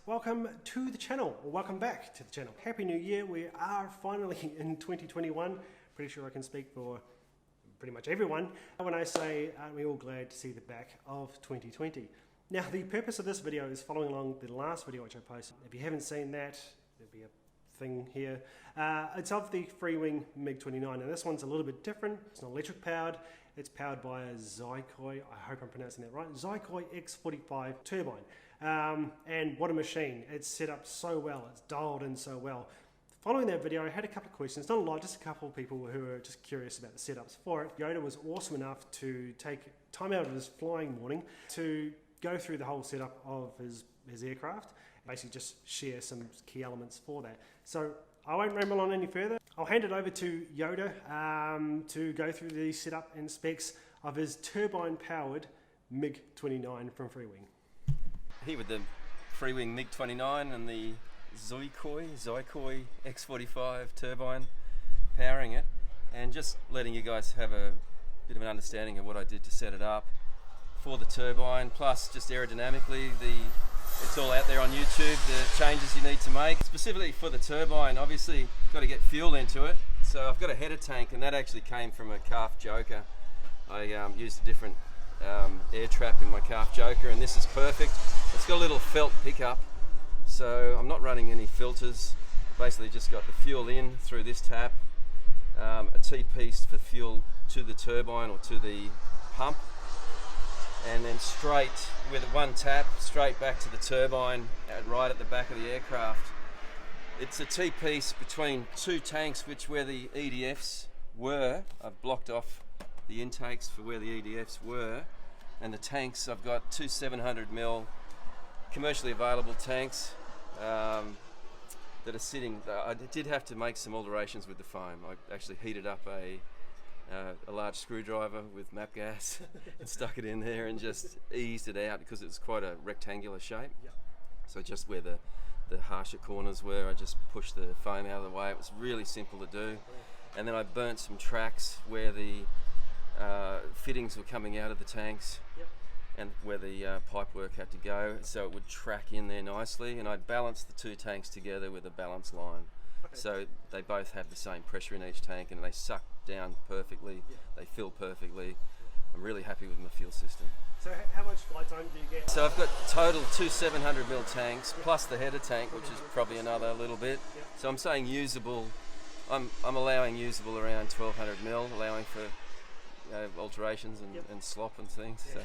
welcome to the channel, or welcome back to the channel. Happy New Year. We are finally in 2021. Pretty sure I can speak for pretty much everyone when I say, aren't we all glad to see the back of 2020? Now, the purpose of this video is following along the last video which I posted. If you haven't seen that, there'll be a thing here. It's of the Freewing MiG-29, and this one's a little bit different. It's not electric powered. It's powered by a Xicoy, I hope I'm pronouncing that right, Xicoy X45 turbine. And what a machine. It's set up so well, it's dialed in so well. Following that video, I had a couple of questions, not a lot, just a couple of people who were just curious about the setups for it. Yoda was awesome enough to take time out of his flying morning to go through the whole setup of his aircraft, basically just share some key elements for that. So I won't ramble on any further. I'll hand it over to Yoda to go through the setup and specs of his turbine-powered MiG-29 from Freewing. Here with the Freewing MiG-29 and the Xicoy X45 turbine powering it, and just letting you guys have a bit of an understanding of what I did to set it up for the turbine, plus just aerodynamically, it's all out there on YouTube, the changes you need to make. Specifically for the turbine, obviously got to get fuel into it, so I've got a header tank, and that actually came from a calf joker. I used a different air trap in my calf joker, and this is perfect. It's got a little felt pickup, so I'm not running any filters. Basically just got the fuel in through this tap, a T-piece for fuel to the turbine or to the pump, and then straight with one tap straight back to the turbine right at the back of the aircraft. It's a T-piece between two tanks, which where the EDFs were, I've blocked off the intakes for where the EDFs were, and the tanks, I've got two 700mm commercially available tanks that are sitting. I did have to make some alterations with the foam. I actually heated up a large screwdriver with MAP gas and stuck it in there and just eased it out because it's quite a rectangular shape. Yep. So just where the harsher corners were, I just pushed the foam out of the way. It was really simple to do. And then I burnt some tracks where the fittings were coming out of the tanks. Yep. And where the pipe work had to go, so it would track in there nicely, and I balanced the two tanks together with a balance line. Okay. So they both have the same pressure in each tank, and they suck down perfectly, they fill perfectly. I'm really happy with my fuel system. So how much flight time do you get? So I've got total two 700mm tanks, plus the header tank, which is probably another little bit. So I'm saying usable, I'm allowing usable around 1200mm, allowing for alterations and slop and things. So.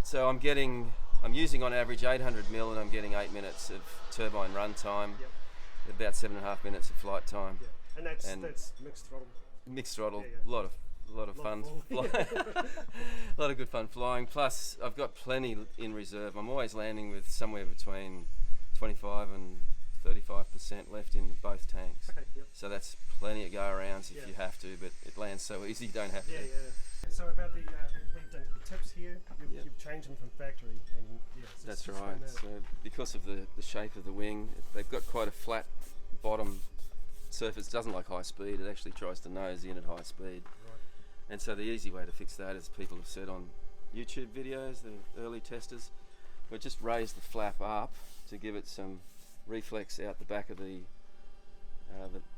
So I'm using on average 800mm, and I'm getting 8 minutes of turbine run time, about 7.5 minutes of flight time. And that's mixed throttle. Mixed throttle, a lot of fun, a lot of good fun flying. Plus, I've got plenty in reserve. I'm always landing with somewhere between 25 and 35% left in both tanks. Okay, so that's plenty of go-arounds if you have to, but it lands so easy you don't have to. So about the tips here, you've changed them from factory. And that's right. So because of the shape of the wing, they've got quite a flat bottom surface. It doesn't like high speed. It actually tries to nose in at high speed. Right. And so the easy way to fix that, as people have said on YouTube videos, the early testers, we just raise the flap up to give it some reflex out the back of the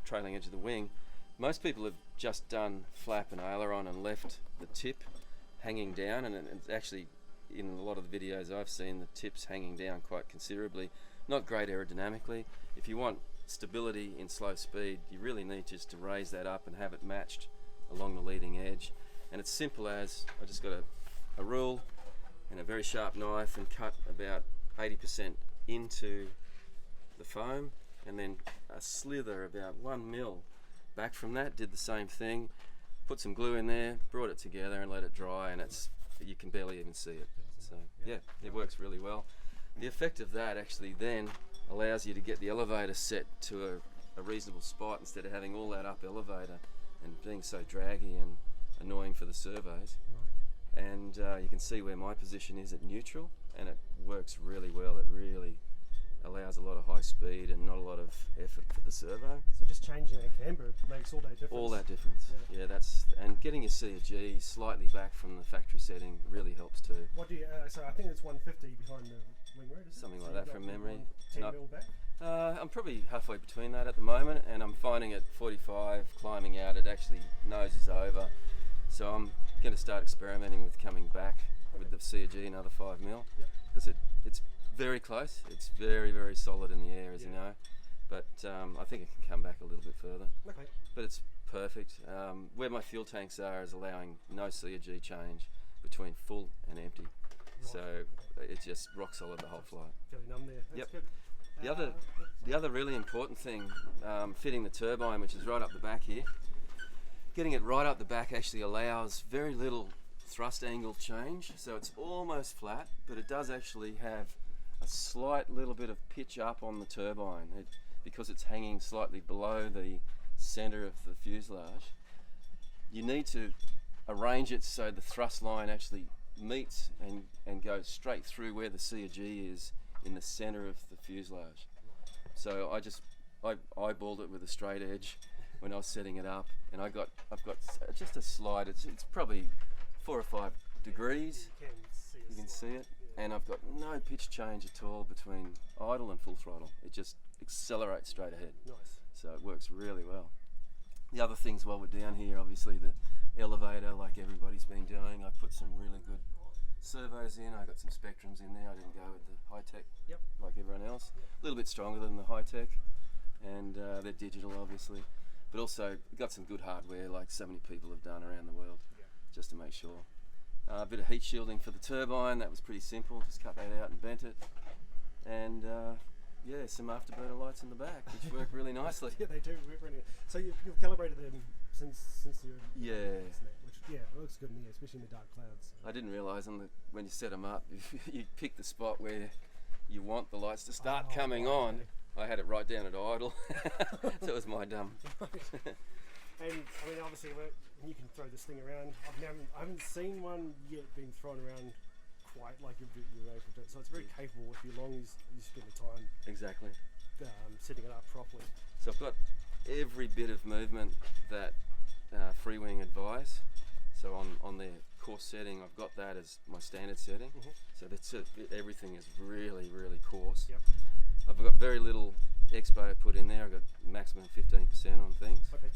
trailing edge of the wing. Most people have just done flap and aileron and left the tip hanging down, and it's actually, in a lot of the videos I've seen, the tip's hanging down quite considerably. Not great aerodynamically. If you want stability in slow speed, you really need just to raise that up and have it matched along the leading edge. And it's simple as, I just got a rule and a very sharp knife and cut about 80% into the foam, and then a slither about 1mm back from that, did the same thing, put some glue in there, brought it together and let it dry, and you can barely even see it. So yeah, it works really well. The effect of that actually then allows you to get the elevator set to a reasonable spot instead of having all that up elevator and being so draggy and annoying for the servos. And you can see where my position is at neutral, and it works really well. It really allows a lot of high speed and not a lot of effort for the servo. So just changing that camber makes all that difference. All that difference. Yeah, and getting your C or G slightly back from the factory setting really helps too. What do you? So I think it's 150 behind the wing root. Something like that from memory. 10 mil back. I'm probably halfway between that at the moment, and I'm finding at 45 climbing out it actually noses over. So I'm going to start experimenting with coming back with the C or G another 5 mil, because it's very close. It's very, very solid in the air, as you know, but I think it can come back a little bit further. Okay. But it's perfect. Where my fuel tanks are is allowing no C or G change between full and empty. Right. So it's just rock solid the whole flight. Fairly numb there. That's good. The other really important thing, fitting the turbine, which is right up the back here, getting it right up the back actually allows very little thrust angle change, so it's almost flat, but it does actually have a slight little bit of pitch up on the turbine because it's hanging slightly below the center of the fuselage. You need to arrange it so the thrust line actually meets and goes straight through where the C or G is in the center of the fuselage. So I eyeballed it with a straight edge when I was setting it up, and I've got just a slide. It's probably 4 or 5 degrees. You can see it, and I've got no pitch change at all between idle and full throttle. It just accelerates straight ahead. Nice. So it works really well. The other things while we're down here, obviously the elevator, like everybody's been doing. I put some really good servos in. I got some Spectrums in there. I didn't go with the high tech like everyone else. A little bit stronger than the high tech, and they're digital obviously, but also got some good hardware like so many people have done around the world, just to make sure. A bit of heat shielding for the turbine, that was pretty simple, just cut that out and bent it, and some afterburner lights in the back, which work really nicely. Yeah, they do work really nice. So you've calibrated them since you which it looks good in the air, especially in the dark clouds. I didn't realise when you set them up, you pick the spot where you want the lights to start coming on. I had it right down at idle, so it was my dumb. And I mean, obviously, you can throw this thing around. I haven't seen one yet being thrown around quite like you're able to. So it's very capable if you long as you spend the time. Exactly. Setting it up properly. So I've got every bit of movement that Freewing advise. So on their course setting, I've got that as my standard setting. So that's it. Everything is really, really coarse. Yep. I've got very little expo put in there. I've got maximum 15% on things. Okay.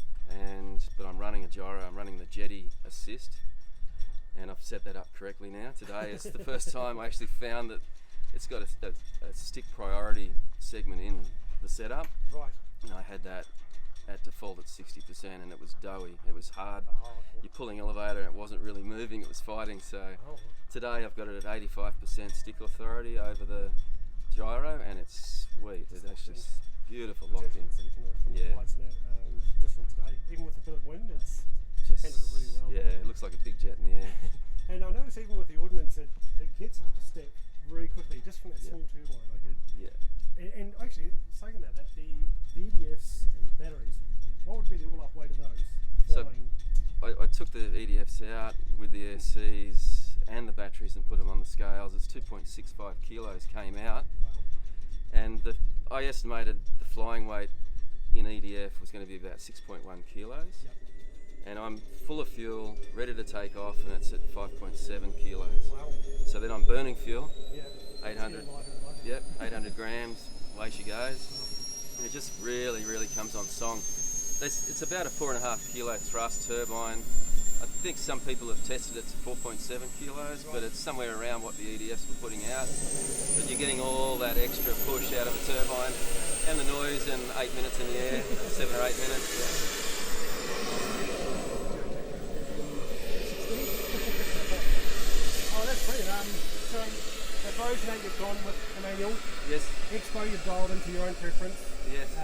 But I'm running a gyro. I'm running the Jetty assist, and I've set that up correctly now. Today is the first time I actually found that it's got a stick priority segment in the setup. Right. And I had that at default at 60%, and it was doughy. It was hard. You're pulling elevator, and it wasn't really moving. It was fighting. So today I've got it at 85% stick authority over the gyro, and it's sweet. It's actually beautiful locked in. From the flights now, just from today, even with a bit of wind, it's handled it really well. Yeah, it looks like a big jet in the air. And I notice even with the ordnance, it gets up to step really quickly just from that small turbine. And actually, saying about that, the EDFs and the batteries, what would be the all-up weight of those? So I took the EDFs out with the AirCs and the batteries and put them on the scales. It's 2.65 kilos came out. Wow. And I estimated the flying weight in EDF was going to be about 6.1 kilos. Yep. And I'm full of fuel, ready to take off, and it's at 5.7 kilos. Wow. So then I'm burning fuel, Yeah. 800, 800 grams, away she goes. And it just really, really comes on song. It's about a 4.5 kilo thrust turbine. I think some people have tested it to 4.7 kilos, but it's somewhere around what the EDFs were putting out. But you're getting all that extra push out of the turbine and the noise in 8 minutes in the air, 7 or 8 minutes. Oh, that's brilliant. So the Aerodynamic you've gone with the manual. Yes. Expo you've dialed into your own preference. Yes.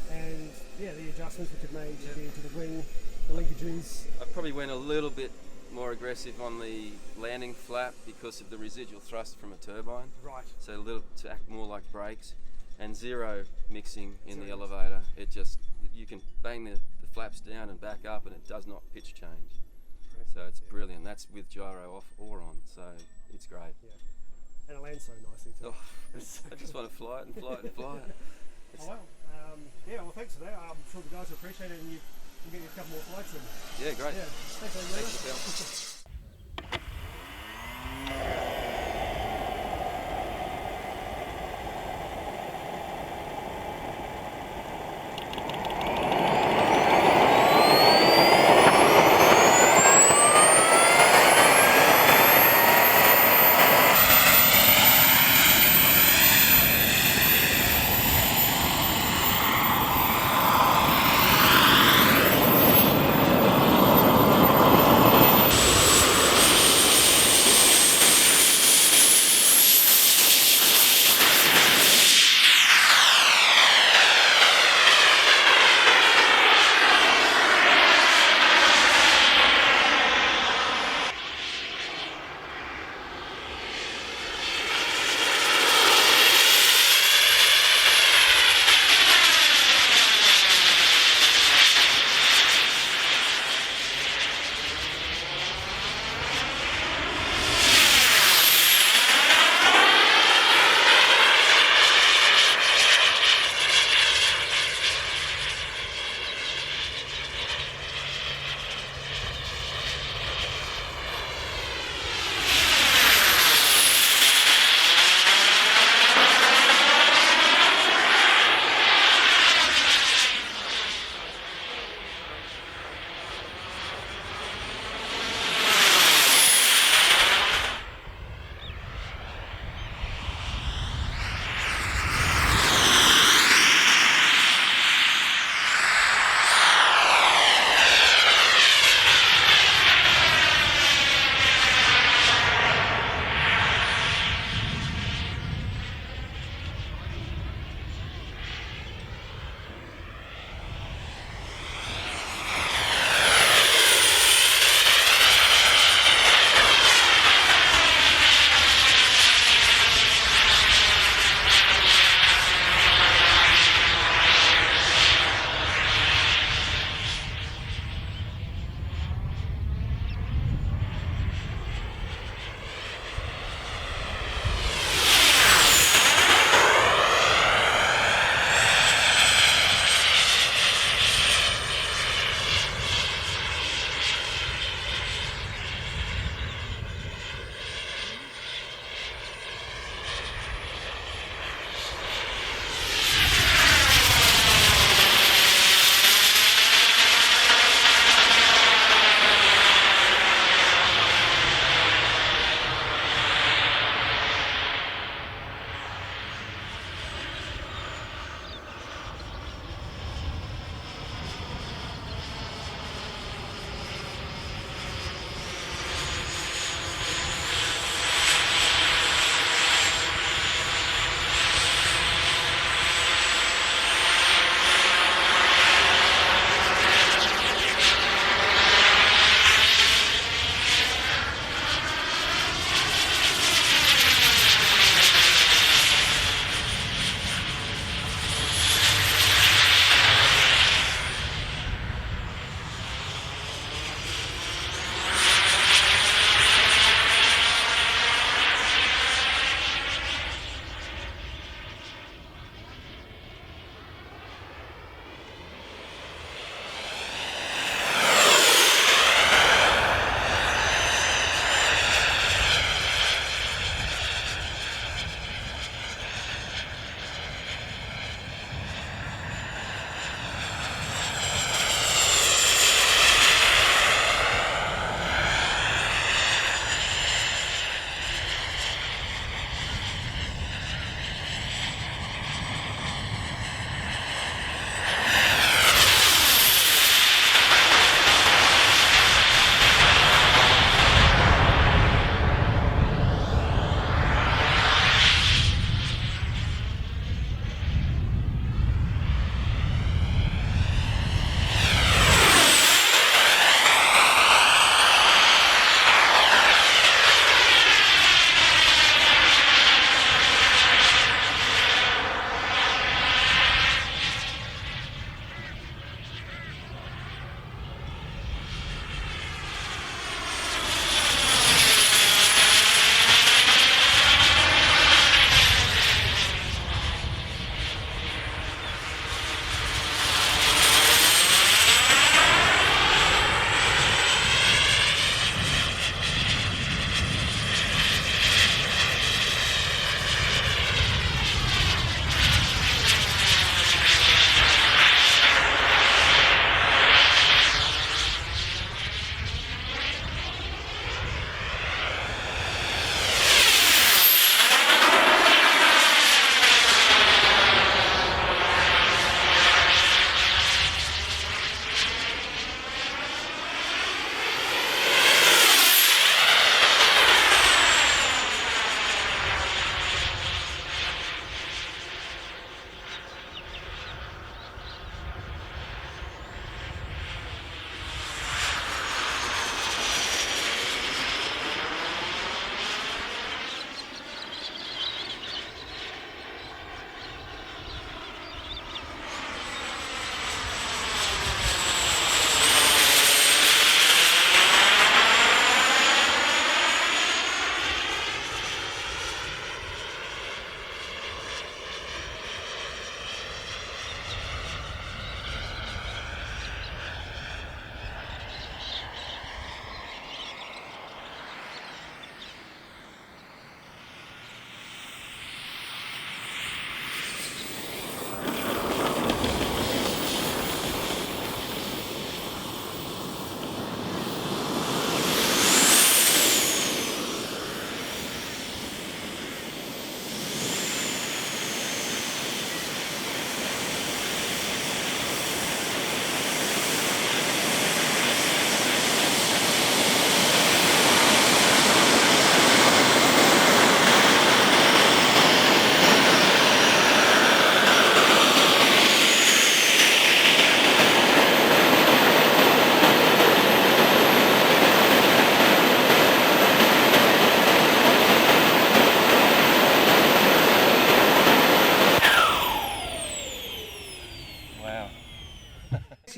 And the adjustments which you've made to the wing, the linkages. I probably went a little bit more aggressive on the landing flap because of the residual thrust from a turbine. Right. So a little to act more like brakes, and zero mixing in the elevator. It just, you can bang the flaps down and back up, and it does not pitch change. So it's brilliant. That's with gyro off or on, so it's great. Yeah. And it lands so nicely too. Oh, I just want to fly it and fly it and fly it. Oh, well, yeah, well, thanks for that. I'm sure the guys will appreciate it, and you can get you a couple more flights in. Yeah, great. Yeah, thanks, Thanks, Phil.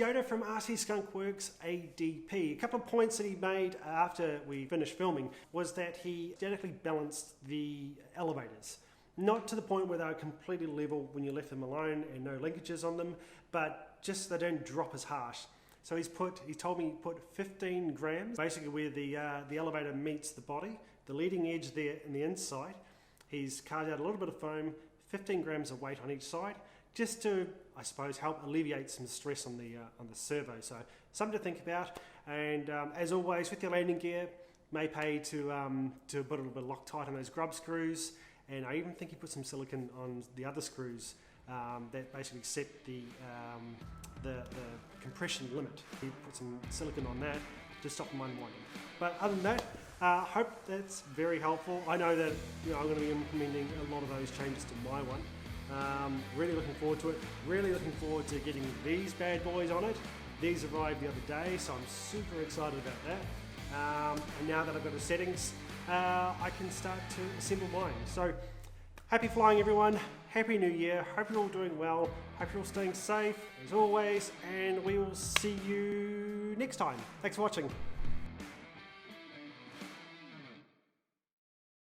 Yoda from RC Skunk Works ADP. A couple of points that he made after we finished filming was that he genetically balanced the elevators. Not to the point where they were completely level when you left them alone and no linkages on them, but just they don't drop as harsh. So he told me he put 15 grams, basically where the elevator meets the body, the leading edge there in the inside. He's carved out a little bit of foam, 15 grams of weight on each side, just to, I suppose, help alleviate some stress on the servo. So something to think about. And as always, with your landing gear, may pay to put a little bit of Loctite on those grub screws. And I even think he put some silicone on the other screws that basically set the compression limit. He put some silicone on that to stop them unwinding. But other than that, hope that's very helpful. I know that I'm going to be implementing a lot of those changes to my one. Really looking forward to it. Really looking forward to getting these bad boys on it. These arrived the other day, so I'm super excited about that. And now that I've got the settings, I can start to assemble mine. So happy flying, everyone. Happy New Year. Hope you're all doing well. Hope you're all staying safe as always, and we will see you next time. Thanks for watching.